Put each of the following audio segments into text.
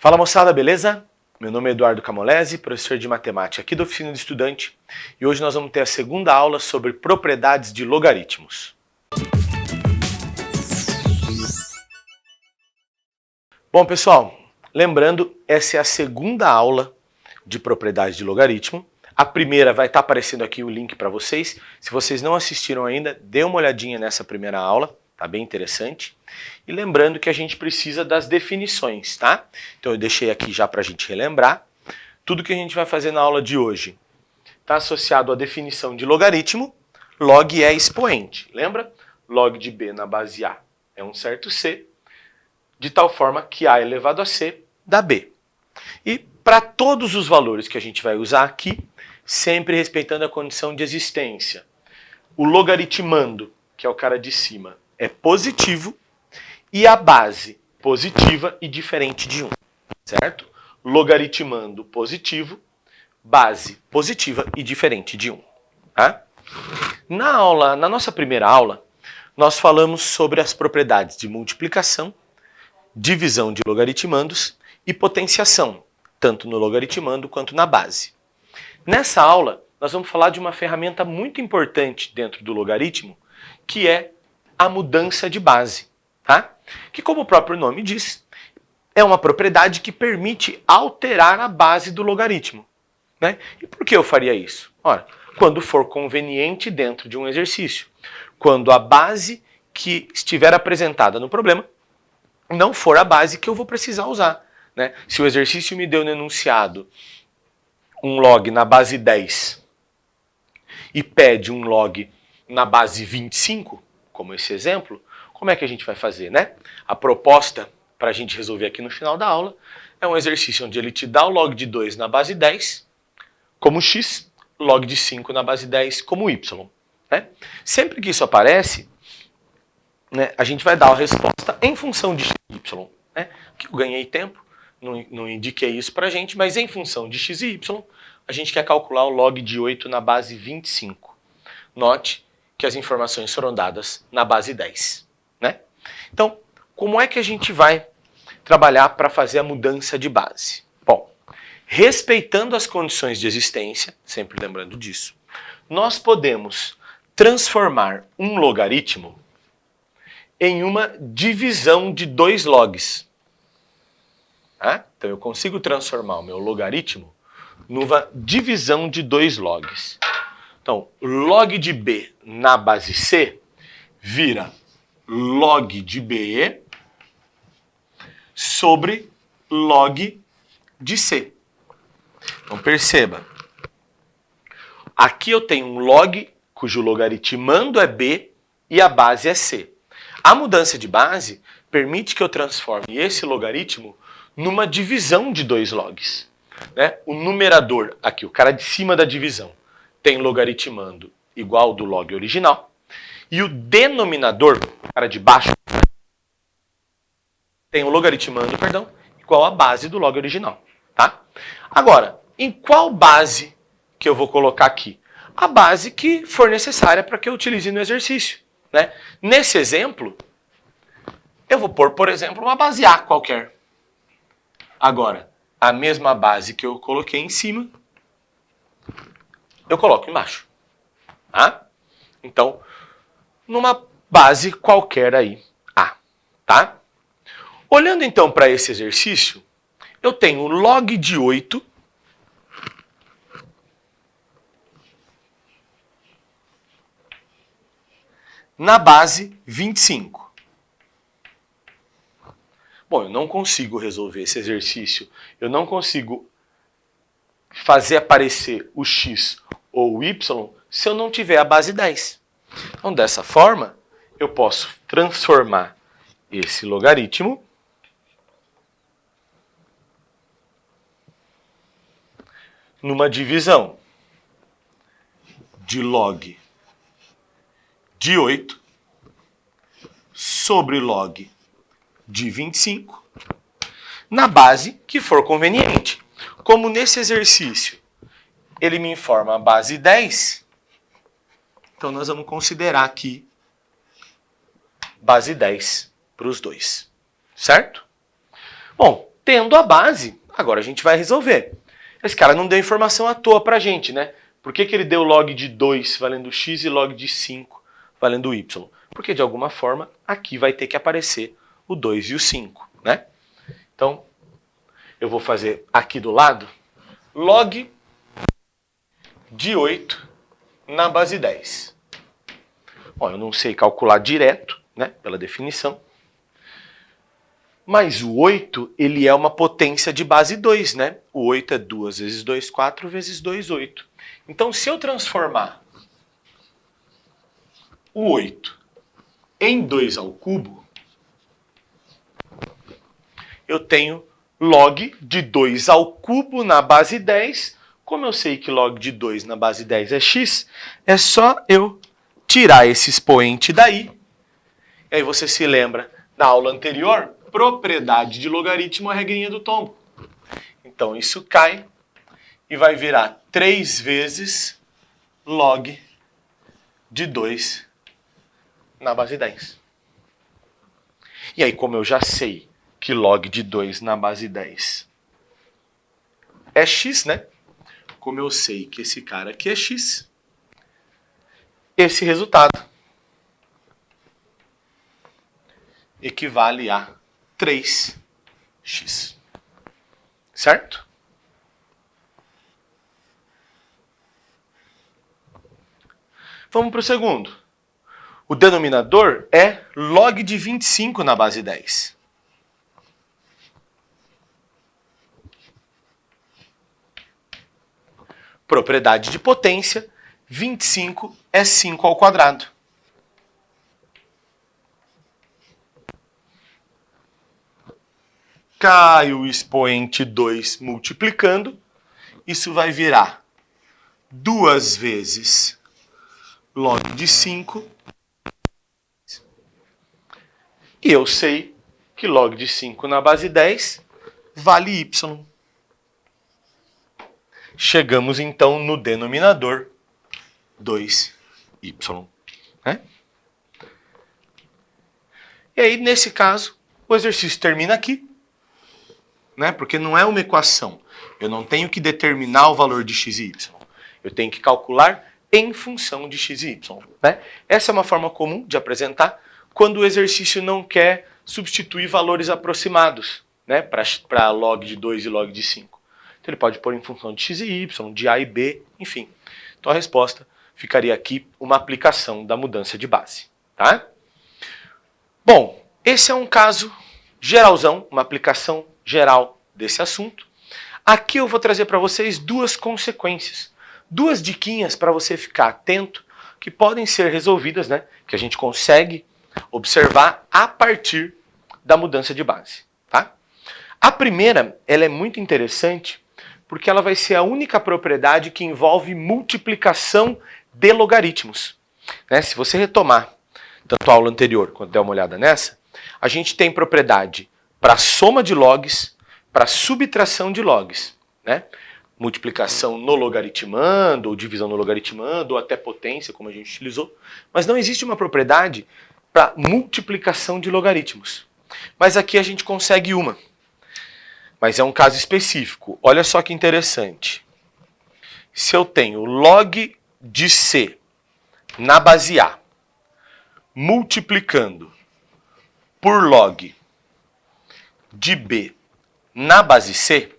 Fala moçada, beleza? Meu nome é Eduardo Camolese, professor de matemática aqui da Oficina do Estudante, e hoje nós vamos ter a segunda aula sobre propriedades de logaritmos. Bom pessoal, lembrando, essa é a segunda aula de propriedades de logaritmo. A primeira vai estar aparecendo aqui o link para vocês. Se vocês não assistiram ainda, dê uma olhadinha nessa primeira aula, tá bem interessante. E lembrando que a gente precisa das definições, tá? Então eu deixei aqui já para a gente relembrar. Tudo que a gente vai fazer na aula de hoje está associado à definição de logaritmo. Log é expoente, lembra? Log de b na base a é um certo c, de tal forma que a elevado a c dá b. E para todos os valores que a gente vai usar aqui, sempre respeitando a condição de existência. O logaritmando, que é o cara de cima, é positivo e a base positiva e diferente de 1, certo? Logaritmando positivo, base positiva e diferente de 1. Tá? Na nossa primeira aula, nós falamos sobre as propriedades de multiplicação, divisão de logaritmandos e potenciação, tanto no logaritmando quanto na base. Nessa aula, nós vamos falar de uma ferramenta muito importante dentro do logaritmo, que é a mudança de base, tá? Que, como o próprio nome diz, é uma propriedade que permite alterar a base do logaritmo, né? E por que eu faria isso? Ora, quando for conveniente dentro de um exercício, quando a base que estiver apresentada no problema não for a base que eu vou precisar usar, né? Se o exercício me deu no enunciado um log na base 10 e pede um log na base 25, como esse exemplo, como é que a gente vai fazer, né? A proposta para a gente resolver aqui no final da aula é um exercício onde ele te dá o log de 2 na base 10 como x, log de 5 na base 10 como y. Né? Sempre que isso aparece, né, a gente vai dar a resposta em função de x e y. Né? Que eu ganhei tempo, não indiquei isso para a gente, mas em função de x e y, a gente quer calcular o log de 8 na base 25. Note que as informações foram dadas na base 10. Né? Então, como é que a gente vai trabalhar para fazer a mudança de base? Bom, respeitando as condições de existência, sempre lembrando disso, nós podemos transformar um logaritmo em uma divisão de dois logs. Tá? Então eu consigo transformar o meu logaritmo numa divisão de dois logs. Então, log de b na base c vira log de b sobre log de c. Então perceba, aqui eu tenho um log cujo logaritmando é b e a base é c. A mudança de base permite que eu transforme esse logaritmo numa divisão de dois logs. Né? O numerador, aqui, o cara de cima da divisão, tem logaritmando igual ao do log original. E o denominador, o cara de baixo, tem o logaritmando, perdão, igual à base do log original. Tá? Agora, em qual base que eu vou colocar aqui? A base que for necessária para que eu utilize no exercício. Né? Nesse exemplo, eu vou pôr, por exemplo, uma base A qualquer. Agora, a mesma base que eu coloquei em cima, eu coloco embaixo. Tá? Então, numa base qualquer aí, A. Tá? Olhando então para esse exercício, eu tenho log de 8 na base 25. Bom, eu não consigo resolver esse exercício, eu não consigo fazer aparecer o x ou o y se eu não tiver a base 10. Então, dessa forma, eu posso transformar esse logaritmo numa divisão de log de 8 sobre log de 25 na base que for conveniente. Como nesse exercício ele me informa a base 10, então nós vamos considerar aqui base 10 para os dois. Certo? Bom, Tendo a base, agora a gente vai resolver. Esse cara não deu informação à toa pra gente, né? Por que ele deu log de 2 valendo x e log de 5 valendo y? Porque de alguma forma aqui vai ter que aparecer o 2 e o 5, né? Então, eu vou fazer aqui do lado log de 8 na base 10. Bom, eu não sei calcular direto, né, pela definição. Mas o 8, ele é uma potência de base 2, né? O 8 é 2 vezes 2, 4 vezes 2, 8. Então, se eu transformar o 8 em 2 ao cubo, eu tenho log de 2 ao cubo na base 10. Como eu sei que log de 2 na base 10 é x, é só eu tirar esse expoente daí. E aí você se lembra da aula anterior, propriedade de logaritmo é a regrinha do tombo. Então isso cai e vai virar 3 vezes log de 2 na base 10. E aí, como eu já sei que log de 2 na base 10 é x, né? Como eu sei que esse cara aqui é x, esse resultado equivale a 3x. Certo? Vamos para o segundo. O denominador é log de 25 na base 10. Propriedade de potência, 25 é 5 ao quadrado. Cai o expoente 2 multiplicando, isso vai virar 2 vezes log de 5. E eu sei que log de 5 na base 10 vale y. Chegamos então no denominador 2y. Né? E aí, nesse caso, o exercício termina aqui. Né? Porque não é uma equação. Eu não tenho que determinar o valor de x e y. Eu tenho que calcular em função de x e y. Né? Essa é uma forma comum de apresentar quando o exercício não quer substituir valores aproximados, né? Para log de 2 e log de 5. Então ele pode pôr em função de x e y, de a e b, enfim. Então a resposta ficaria aqui uma aplicação da mudança de base. Tá? Bom, esse é um caso geralzão, uma aplicação geral desse assunto. Aqui eu vou trazer para vocês duas consequências, duas diquinhas para você ficar atento, que podem ser resolvidas, né? Que a gente consegue observar a partir da mudança de base. Tá? A primeira, ela é muito interessante, porque ela vai ser a única propriedade que envolve multiplicação de logaritmos. Né? Se você retomar tanto a aula anterior quanto der uma olhada nessa, a gente tem propriedade para soma de logs, para subtração de logs. Né? Multiplicação no logaritmando, ou divisão no logaritmando, ou até potência, como a gente utilizou. Mas não existe uma propriedade para multiplicação de logaritmos. Mas aqui a gente consegue uma. Mas é um caso específico. Olha só que interessante. Se eu tenho log de C na base A multiplicando por log de B na base C,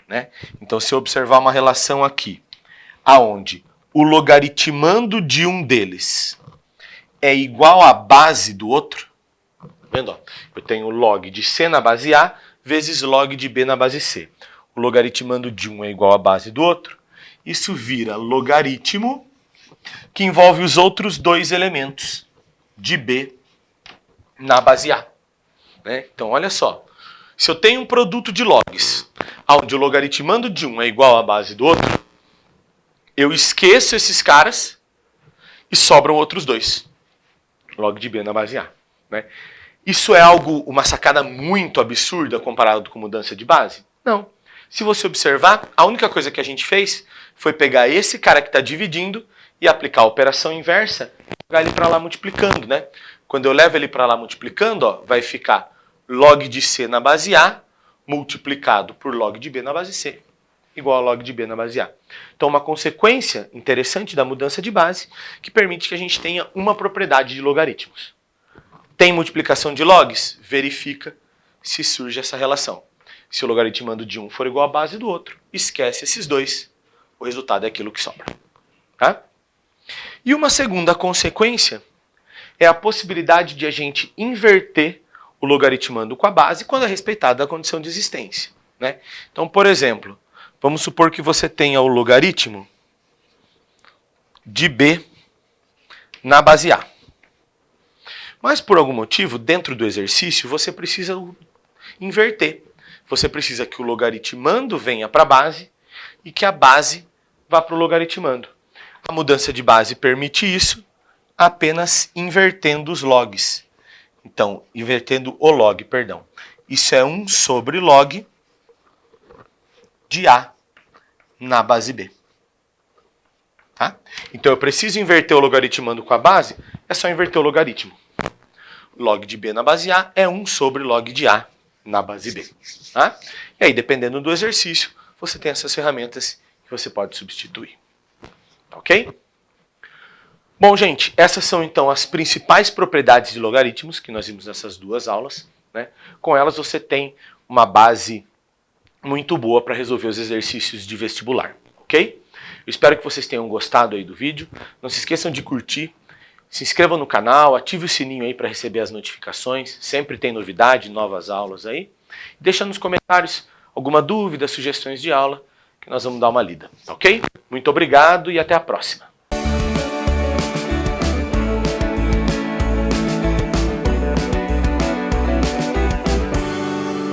né? Então, se eu observar uma relação aqui, aonde o logaritmando de um deles é igual à base do outro, vendo? Ó, eu tenho log de C na base A vezes log de B na base C. O logaritmando de um é igual à base do outro. Isso vira logaritmo que envolve os outros dois elementos de B na base A. Né? Então, olha só. Se eu tenho um produto de logs, onde o logaritmando de um é igual à base do outro, eu esqueço esses caras e sobram outros dois. Log de B na base A. Né? Isso é uma sacada muito absurda comparado com mudança de base? Não. Se você observar, a única coisa que a gente fez foi pegar esse cara que está dividindo e aplicar a operação inversa e jogar ele para lá multiplicando. Né? Quando eu levo ele para lá multiplicando, ó, vai ficar log de C na base A multiplicado por log de B na base C igual a log de B na base A. Então, uma consequência interessante da mudança de base que permite que a gente tenha uma propriedade de logaritmos. Tem multiplicação de logs? Verifica se surge essa relação. Se o logaritmando de um for igual à base do outro, esquece esses dois. O resultado é aquilo que sobra. Tá? E uma segunda consequência é a possibilidade de a gente inverter o logaritmando com a base quando é respeitada a condição de existência. Né? Então, por exemplo, vamos supor que você tenha o logaritmo de B na base A. Mas, por algum motivo, dentro do exercício, você precisa inverter. Você precisa que o logaritmando venha para a base e que a base vá para o logaritmando. A mudança de base permite isso apenas invertendo os logs. Então, invertendo o log, perdão. Isso é 1 sobre log de A na base B. Tá? Então, eu preciso inverter o logaritmando com a base, é só inverter o logaritmo. Log de B na base A é 1 sobre log de A na base B. Tá? E aí, dependendo do exercício, você tem essas ferramentas que você pode substituir. Ok? Bom, gente, essas são então as principais propriedades de logaritmos que nós vimos nessas duas aulas. Né? Com elas você tem uma base muito boa para resolver os exercícios de vestibular. Ok? Eu espero que vocês tenham gostado aí do vídeo. Não se esqueçam de curtir. Se inscrevam no canal, ative o sininho aí para receber as notificações. Sempre tem novidade, novas aulas aí. Deixa nos comentários alguma dúvida, sugestões de aula, que nós vamos dar uma lida, ok? Muito obrigado e até a próxima.